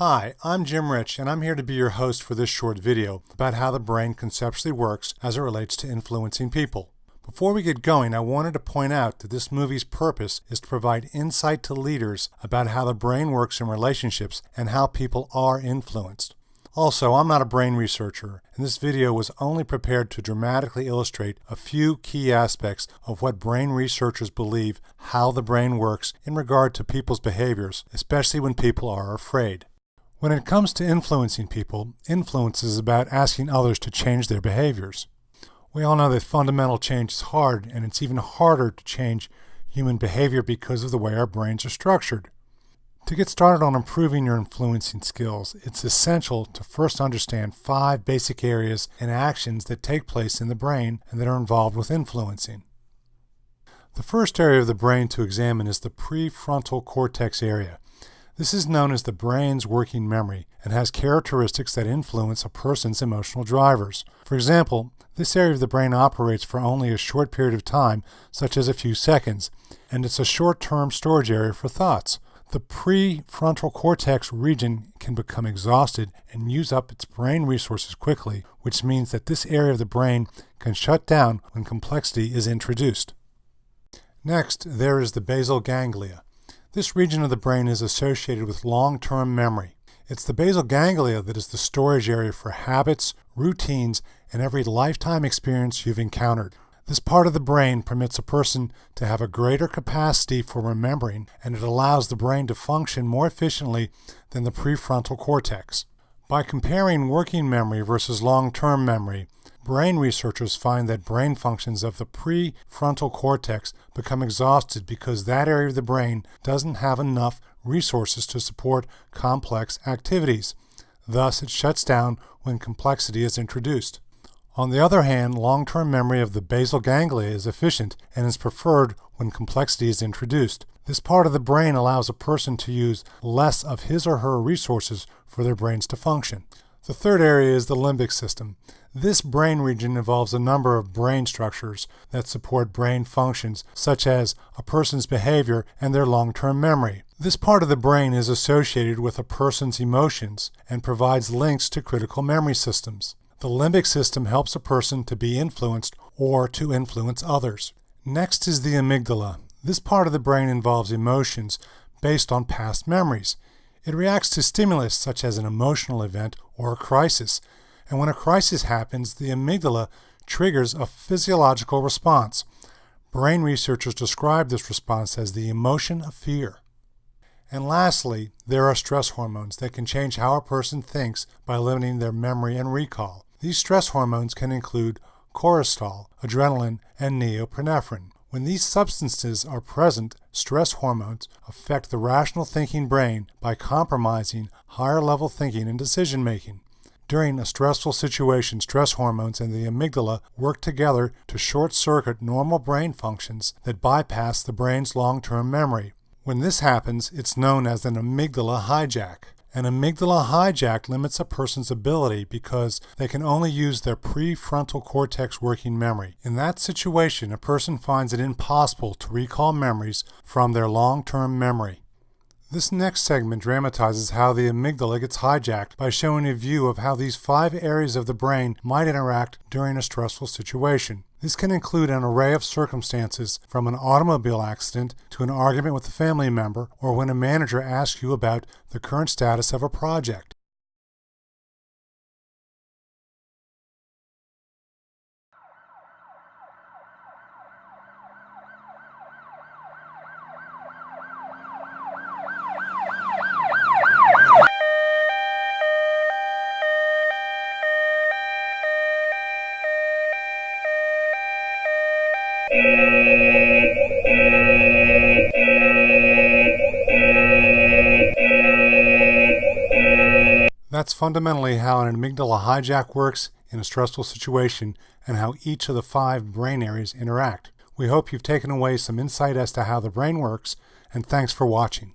Hi, I'm Jim Rich, and I'm here to be your host for this short video about how the brain conceptually works as it relates to influencing people. Before we get going, I wanted to point out that this movie's purpose is to provide insight to leaders about how the brain works in relationships and how people are influenced. Also, I'm not a brain researcher, and this video was only prepared to dramatically illustrate a few key aspects of what brain researchers believe how the brain works in regard to people's behaviors, especially when people are afraid. When it comes to influencing people, influence is about asking others to change their behaviors. We all know that fundamental change is hard, and it's even harder to change human behavior because of the way our brains are structured. To get started on improving your influencing skills, it's essential to first understand 5 basic areas and actions that take place in the brain and that are involved with influencing. The first area of the brain to examine is the prefrontal cortex area. This is known as the brain's working memory and has characteristics that influence a person's emotional drivers. For example, this area of the brain operates for only a short period of time, such as a few seconds, and it's a short-term storage area for thoughts. The prefrontal cortex region can become exhausted and use up its brain resources quickly, which means that this area of the brain can shut down when complexity is introduced. Next, there is the basal ganglia. This region of the brain is associated with long-term memory. It's the basal ganglia that is the storage area for habits, routines, and every lifetime experience you've encountered. This part of the brain permits a person to have a greater capacity for remembering, and it allows the brain to function more efficiently than the prefrontal cortex. By comparing working memory versus long-term memory, brain researchers find that brain functions of the prefrontal cortex become exhausted because that area of the brain doesn't have enough resources to support complex activities. Thus, it shuts down when complexity is introduced. On the other hand, long-term memory of the basal ganglia is efficient and is preferred when complexity is introduced. This part of the brain allows a person to use less of his or her resources for their brains to function. The third area is the limbic system. This brain region involves a number of brain structures that support brain functions, such as a person's behavior and their long-term memory. This part of the brain is associated with a person's emotions and provides links to critical memory systems. The limbic system helps a person to be influenced or to influence others. Next is the amygdala. This part of the brain involves emotions based on past memories. It reacts to stimulus such as an emotional event or a crisis, and when a crisis happens, the amygdala triggers a physiological response. Brain researchers describe this response as the emotion of fear. And lastly, there are stress hormones that can change how a person thinks by limiting their memory and recall. These stress hormones can include cortisol, adrenaline, and norepinephrine. When these substances are present, stress hormones affect the rational thinking brain by compromising higher-level thinking and decision-making. During a stressful situation, stress hormones and the amygdala work together to short-circuit normal brain functions that bypass the brain's long-term memory. When this happens, it's known as an amygdala hijack. An amygdala hijack limits a person's ability because they can only use their prefrontal cortex working memory. In that situation, a person finds it impossible to recall memories from their long-term memory. This next segment dramatizes how the amygdala gets hijacked by showing a view of how these 5 areas of the brain might interact during a stressful situation. This can include an array of circumstances, from an automobile accident to an argument with a family member, or when a manager asks you about the current status of a project. That's fundamentally how an amygdala hijack works in a stressful situation and how each of the 5 brain areas interact. We hope you've taken away some insight as to how the brain works, and thanks for watching.